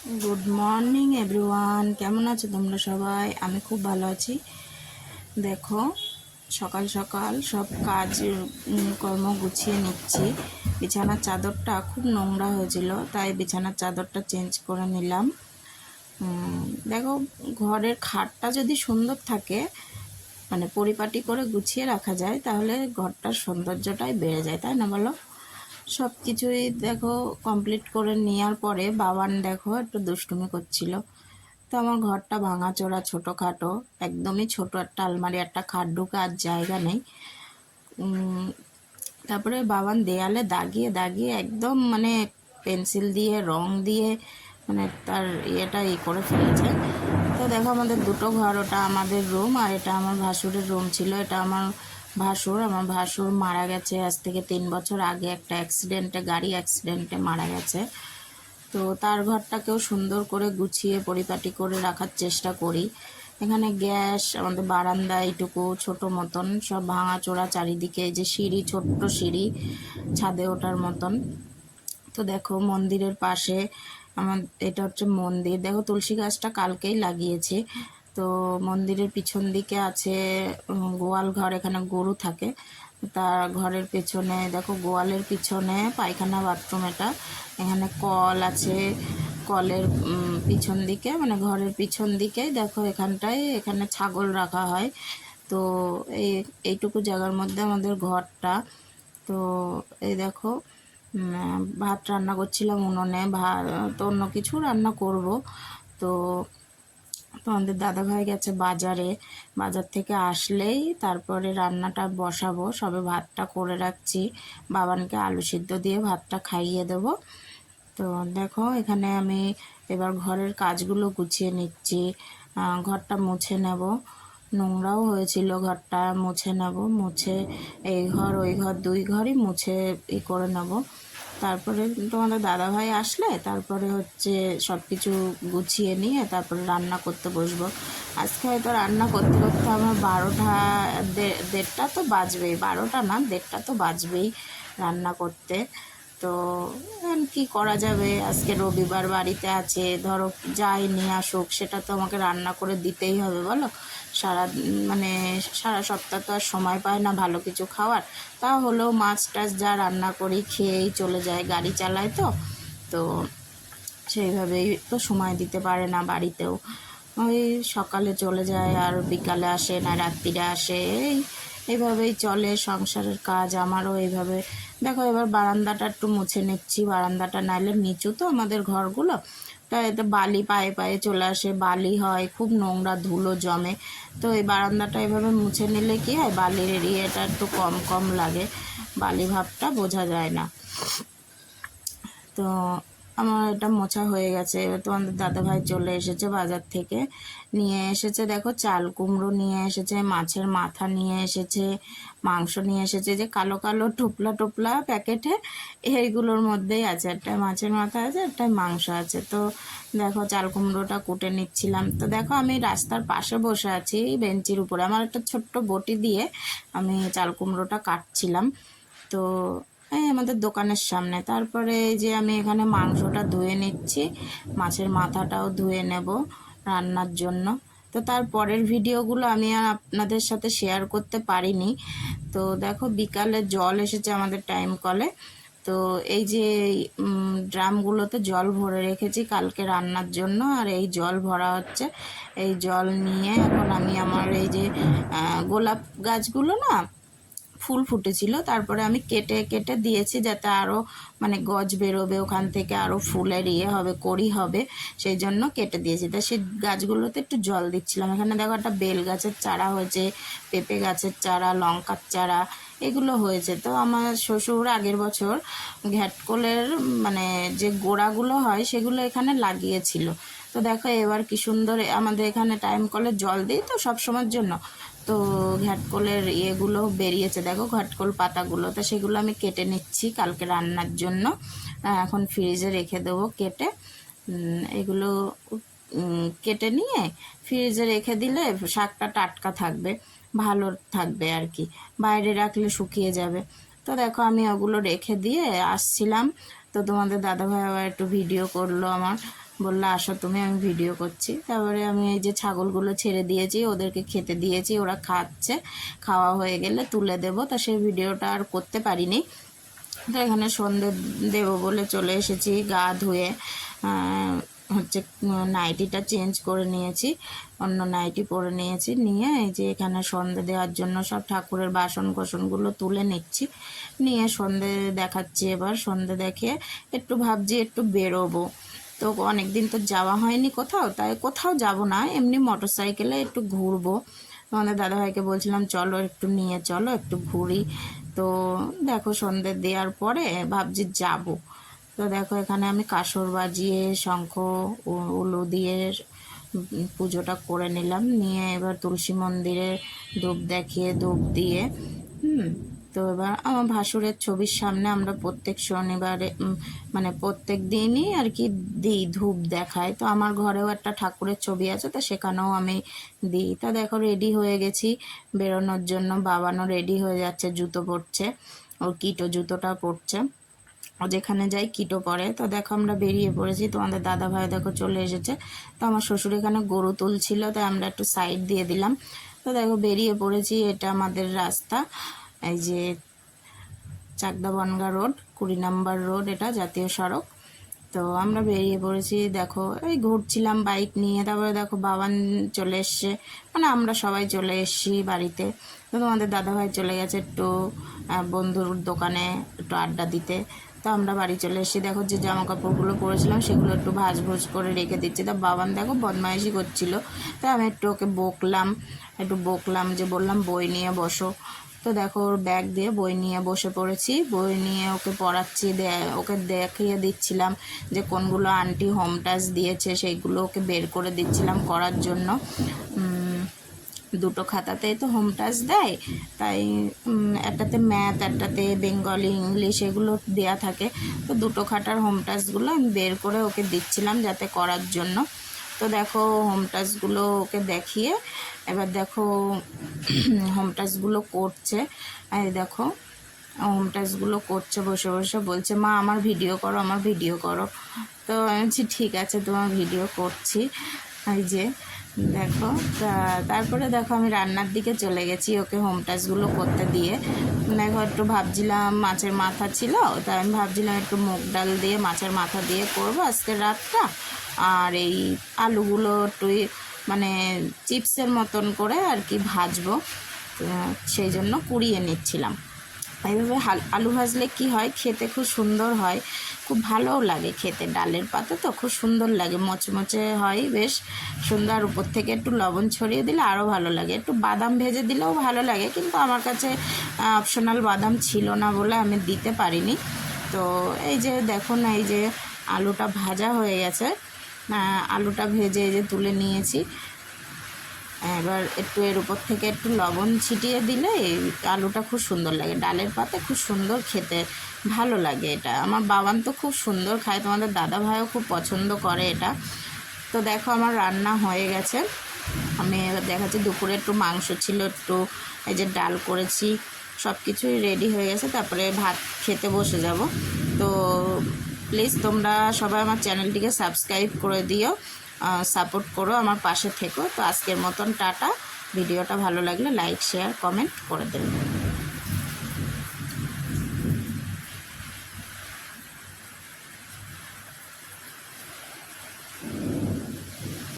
Good morning everyone, কেমন আছো তোমরা সবাই? আমি খুব ভালো আছি। দেখো, সকাল সকাল সব কাজ কর্ম গুছিয়ে নিচ্ছি। বিছানার চাদরটা খুব নোংরা হয়েছিল, তাই বিছানার চাদরটা চেঞ্জ করে নিলাম। দেখো, ঘরের খাটটা যদি সুন্দর থাকে, মানে পরিপাটি করে গুছিয়ে রাখা যায়, তাহলে ঘরটার সৌন্দর্যটাই বেড়ে যায়, তাই না বলো? সব কিছুই দেখো কমপ্লিট করে নেওয়ার পরে বাবান দেখো একটু দুষ্টুমি করছিল। তো আমার ঘরটা ভাঙাচোরা ছোটোখাটো, একদমই ছোট একটা আলমারি, একটা খাট ঢুকে আর জায়গা নেই। তারপরে বাবান দেয়ালে দাগিয়ে দাগিয়ে একদম মানে পেন্সিল দিয়ে রং দিয়ে মানে তার ইয়েটা করে ফেলেছে। তো দেখো, আমাদের দুটো ঘর, ওটা আমাদের রুম আর এটা আমার ভাসুরের রুম ছিল। এটা আমার ভাসুর মারা গেছে আজ থেকে 3 বছর আগে, একটা অ্যাক্সিডেন্টে, গাড়ি অ্যাক্সিডেন্টে মারা গেছে। তো তার ঘরটাকেও সুন্দর করে গুছিয়ে পরিপাটি করে রাখার চেষ্টা করি। এখানে গ্যাস, আমাদের বারান্দা এইটুকু ছোট মতন, সব ভাঙাচোরা চারিদিকে, যে সিঁড়ি, ছোট্ট সিঁড়ি ছাদে ওঠার মতন। তো দেখো, মন্দিরের পাশে আমার, এটা হচ্ছে মন্দির। দেখো, তুলসী গাছটা কালকেই লাগিয়েছি। তো মন্দিরের পিছন দিকে আছে গোয়াল ঘর, এখানে গরু থাকে। তার ঘরের পেছনে দেখো, গোয়ালের পিছনে পায়খানা বাথরুম। এটা এখানে কল আছে, কলের পিছন দিকে, মানে ঘরের পিছন দিকেই দেখো, এখানে ছাগল রাখা হয়। তো এইটুকু জায়গার মধ্যে আমাদের ঘরটা। তো এই দেখো, ভাত রান্না করছিলাম উনুনে, ভাত তো অন্য কিছু রান্না করব। তো তোমাদের দাদাভাই গেছে বাজারে, বাজার থেকে আসলেই তারপরে রান্নাটা বসাবো। সবে ভাতটা করে রাখছি, বাবানকে আলু সিদ্ধ দিয়ে ভাতটা খাইয়ে দেব। তো দেখো, এখানে আমি এবার ঘরের কাজগুলো গুছিয়ে নিচ্ছি। ঘরটা মুছে নেব, নোংরাও হয়েছিল, ঘরটা মুছে নেব। মুছে এই ঘর ওই ঘর, দুই ঘরই মুছে করে নেব। তারপরে তোমাদের দাদাভাই আসলে তারপরে হচ্ছে সব কিছু গুছিয়ে নিয়ে তারপরে রান্না করতে বসবো। আজকে হয়তো রান্না করতে করতে আমার 12টা, দেড়টা তো বাজবেই, 12টা না, দেড়টা তো বাজবেই রান্না করতে। তো কি করা যাবে, আজকে রবিবার, বাড়িতে আছে, ধরো যাই নিয়ে আসুক সেটা তো আমাকে রান্না করে দিতেই হবে, বলো? মানে সারা সপ্তাহ তো আর সময় পায় না ভালো কিছু খাওয়ার। তা হলেও মাছ টাছ যা রান্না করি খেয়েই চলে যায়, গাড়ি চালায় তো। তো সেইভাবেই তো সময় দিতে পারে না বাড়িতেও। ওই সকালে চলে যায় আর বিকালে আসে, না রাত্রিরে আসে, এইভাবেই চলে সংসারের কাজ আমারও এইভাবে। দেখো, এবার বারান্দাটা একটু মুছে নিচ্ছি। বারান্দাটা নাইলে নিচু তো আমাদের ঘরগুলো, তাই এতে বালি পায়ে পায়ে চলে আসে, বালি হয়, খুব নোংরা ধুলো জমে। তো এই বারান্দাটা এভাবে মুছে নিলে কি হয়, বালির এরিয়াটা একটু কম কম লাগে, বালি ভাবটা বোঝা যায় না। তো আমার এটা মোছা হয়ে গেছে। এবার তোমাদের দাদাভাই চলে এসেছে বাজার থেকে, নিয়ে এসেছে দেখো চাল কুমড়ো নিয়ে এসেছে, মাছের মাথা নিয়ে এসেছে, মাংস নিয়ে এসেছে, যে কালো কালো টোপলা টোপলা প্যাকেটে, এইগুলোর মধ্যেই আছে, একটা মাছের মাথা আছে, একটা মাংস আছে। তো দেখো, চাল কুমড়োটা কুটে নিচ্ছিলাম। তো দেখো, আমি রাস্তার পাশে বসে আছি বেঞ্চির উপরে, আমার একটা ছোট্ট বটি দিয়ে আমি চাল কুমড়োটা কাটছিলাম। তো এই আমাদের দোকানের সামনে। তারপরে এই যে আমি এখানে মাংসটা ধুয়ে নিচ্ছি, মাছের মাথাটাও ধুয়ে নেব রান্নার জন্য। তো তারপরের ভিডিওগুলো আমি আর আপনাদের সাথে শেয়ার করতে পারিনি। তো দেখো, বিকালে জল এসেছে আমাদের টাইম কলে। তো এই যে ড্রামগুলোতে জল ভরে রেখেছি কালকে রান্নার জন্য, আর এই জল ভরা হচ্ছে। এই জল নিয়ে এখন আমি আমার এই যে গোলাপ গাছগুলো না ফুল ফুটেছিল, তারপরে আমি কেটে কেটে দিয়েছি যাতে আরও মানে গজ বেরোবে ওখান থেকে, আরও ফুলের হবে, কড়ি হবে, সেই জন্য কেটে দিয়েছি। তাই সেই গাছগুলোতে একটু জল দিচ্ছিলাম। এখানে দেখো, একটা বেল গাছের চারা হয়েছে, পেঁপে গাছের চারা, লঙ্কার চারা, এগুলো হয়েছে। তো আমার শ্বশুর আগের বছর ঘ্যাটকলের মানে যে গোড়াগুলো হয় সেগুলো এখানে লাগিয়েছিল। তো দেখো, এবার কি সুন্দর আমাদের এখানে টাইম কলে জল দিই তো সব সময়ের জন্য। তো ঘ্যাটকলের ইয়েগুলো বেরিয়েছে দেখো, ঘাটকল পাতাগুলো। তো সেগুলো আমি কেটে নিচ্ছি কালকে রান্নার জন্য, এখন ফ্রিজে রেখে দেবো কেটে। এগুলো কেটে নিয়ে ফ্রিজে রেখে দিলে শাকটা টাটকা থাকবে, ভালো থাকবে আর কি, বাইরে রাখলে শুকিয়ে যাবে। তো দেখো, আমি ওগুলো রেখে দিয়ে আসছিলাম। তো তোমাদের দাদাভাই আবার একটু ভিডিও করলো আমার। বললো আসো তুমি, আমি ভিডিও করছি। তারপরে আমি এই যে ছাগলগুলো ছেড়ে দিয়েছি, ওদেরকে খেতে দিয়েছি, ওরা খাচ্ছে, খাওয়া হয়ে গেলে তুলে দেবো। তা সেই ভিডিওটা আর করতে পারিনি। তো এখানে সন্ধে দেবো বলে চলে এসেছি, গা ধুয়ে হচ্ছে নাইটিটা চেঞ্জ করে নিয়েছি, অন্য নাইটি পরে নিয়েছি, নিয়ে এই যে এখানে সন্ধে দেওয়ার জন্য সব ঠাকুরের বাসন কোসনগুলো তুলে নিচ্ছি, নিয়ে সন্ধে দেখাচ্ছি। এবার সন্ধে দেখে একটু ভাবছি একটু বেরোবো, তো অনেক দিন তো যাওয়া হয়নি কোথাও, তাই কোথাও যাব না, এমনি মোটর সাইকেলে একটু ঘুরবো। আমাদের দাদাভাইকে বলছিলাম চলো একটু নিয়ে চলো একটু ঘুরি। তো দেখো সন্ধে দেওয়ার পরে ভাবছি যাব। তো দেখো এখানে আমি কাসর বাজিয়ে শঙ্খ উলু দিয়ে পুজোটা করে নিলাম, নিয়ে এবার তুলসী মন্দিরে ধূপ দেখিয়ে ধূপ দিয়ে তো এবার আমার ভাসুরের ছবির সামনে আমরা প্রত্যেক শনিবারে মানে প্রত্যেক দিনই আর কি দিই, ধূপ দেখায়। তো আমার ঘরেও একটা ঠাকুরের ছবি আছে, তো সেখানেও আমি দিই। তা দেখো রেডি হয়ে গেছি বেরোনোর জন্য, বাবানও রেডি হয়ে যাচ্ছে, জুতো পরছে, ওর কিটো জুতোটা পরছে, ও যেখানে যাই কিটো পরে। তো দেখো আমরা বেরিয়ে পড়েছি, তোমাদের দাদা ভাই দেখো চলে এসেছে। তো আমার শ্বশুর এখানে গরু তুলছিল, তাই আমরা একটু সাইড দিয়ে দিলাম। তো দেখো বেরিয়ে পড়েছি, এটা আমাদের রাস্তা, এই যে চাকদা বনগা রোড, 20 নম্বর রোড, এটা জাতীয় সড়ক। তো আমরা বেরিয়ে পড়েছি, দেখো এই ঘুরছিলাম বাইক নিয়ে। তারপরে দেখো বাবান চলে এসছে, মানে আমরা সবাই চলে এসছি বাড়িতে। তো তোমাদের দাদাভাই চলে গেছে একটু বন্ধুর দোকানে একটু আড্ডা দিতে। তো আমরা বাড়ি চলে এসেছি, দেখো যে জামা কাপড়গুলো পরেছিলাম সেগুলো একটু ভাঁজ করে রেখে দিচ্ছি। তা বাবান দেখো বদমাইশি করছিল, তো আমি একটু ওকে বকলাম যে বললাম বই নিয়ে বসো। তো দেখো ওর ব্যাগ দিয়ে বই নিয়ে বসে পড়েছি, বই নিয়ে ওকে পড়াচ্ছি, ওকে দেখিয়ে দিচ্ছিলাম যে কোনগুলো আন্টি হোম টাস্ক দিয়েছে সেইগুলো ওকে বের করে দিচ্ছিলাম করার জন্য। দুটো খাতাতেই তো হোম টাস্ক দেয়, তাই একটাতে ম্যাথ একটাতে বেঙ্গলি ইংলিশ এগুলো দেয়া থাকে। তো দুটো খাতার হোম টাস্কগুলো আমি বের করে ওকে দিচ্ছিলাম যাতে করার জন্য। তো দেখো হোম টাস্কগুলো ওকে দেখিয়ে এবার দেখো হোম টাস্কগুলো করছে, এই দেখো হোম টাস্কগুলো করছে বসে বসে, বলছে মা আমার ভিডিও করো, আমার ভিডিও করো। তো আমি বলছি ঠিক আছে তোমার ভিডিও করছি। এই যে দেখো, তারপরে দেখো আমি রান্নার দিকে চলে গেছি ওকে হোম টাস্কগুলো করতে দিয়ে। দেখো একটু ভাবছিলাম মাছের মাথা ছিল, তাই আমি ভাবছিলাম একটু মুগ ডাল দিয়ে মাছের মাথা দিয়ে করবো আজকের রাতটা, আর এই আলুগুলো একটু মানে চিপসের মতন করে আর কি ভাজবো, সেই জন্য কুড়িয়ে নিচ্ছিলাম। এইভাবে আলু ভাজলে কি হয়, খেতে খুব সুন্দর হয়, খুব ভালোও লাগে খেতে, ডালের পাতা তো খুব সুন্দর লাগে, মচমচে হয়, বেশ সুন্দর। উপর থেকে একটু লবণ ছড়িয়ে দিলে আরও ভালো লাগে, একটু বাদাম ভেজে দিলেও ভালো লাগে, কিন্তু আমার কাছে অপশনাল বাদাম ছিল না বলে আমি দিতে পারিনি। তো এই যে দেখুন এই যে আলুটা ভাজা হয়ে গেছে, আলুটা ভেজে এই যে তুলে নিয়েছি। এবার একটু এর উপর থেকে একটু লবণ ছিটিয়ে দিলে এই আলুটা খুব সুন্দর লাগে, ডালের পাতে খুব সুন্দর খেতে ভালো লাগে। এটা আমার বাবান তো খুব সুন্দর খায়, তোমাদের দাদা ভাইও খুব পছন্দ করে এটা। তো দেখো আমার রান্না হয়ে গেছে, আমি এবার দেখাচ্ছি। দুপুরে একটু মাংস ছিল, একটু এই যে ডাল করেছি, সব কিছুই রেডি হয়ে গেছে, তারপরে ভাত খেতে বসে যাব। তো প্লিজ তোমরা সবাই আমার চ্যানেলটিকে সাবস্ক্রাইব করে দিও, সাপোর্ট করো, আমার পাশে থেকো। তো আজকের মতন টাটা। ভিডিওটা ভালো লাগলে লাইক শেয়ার কমেন্ট করে দেবেন।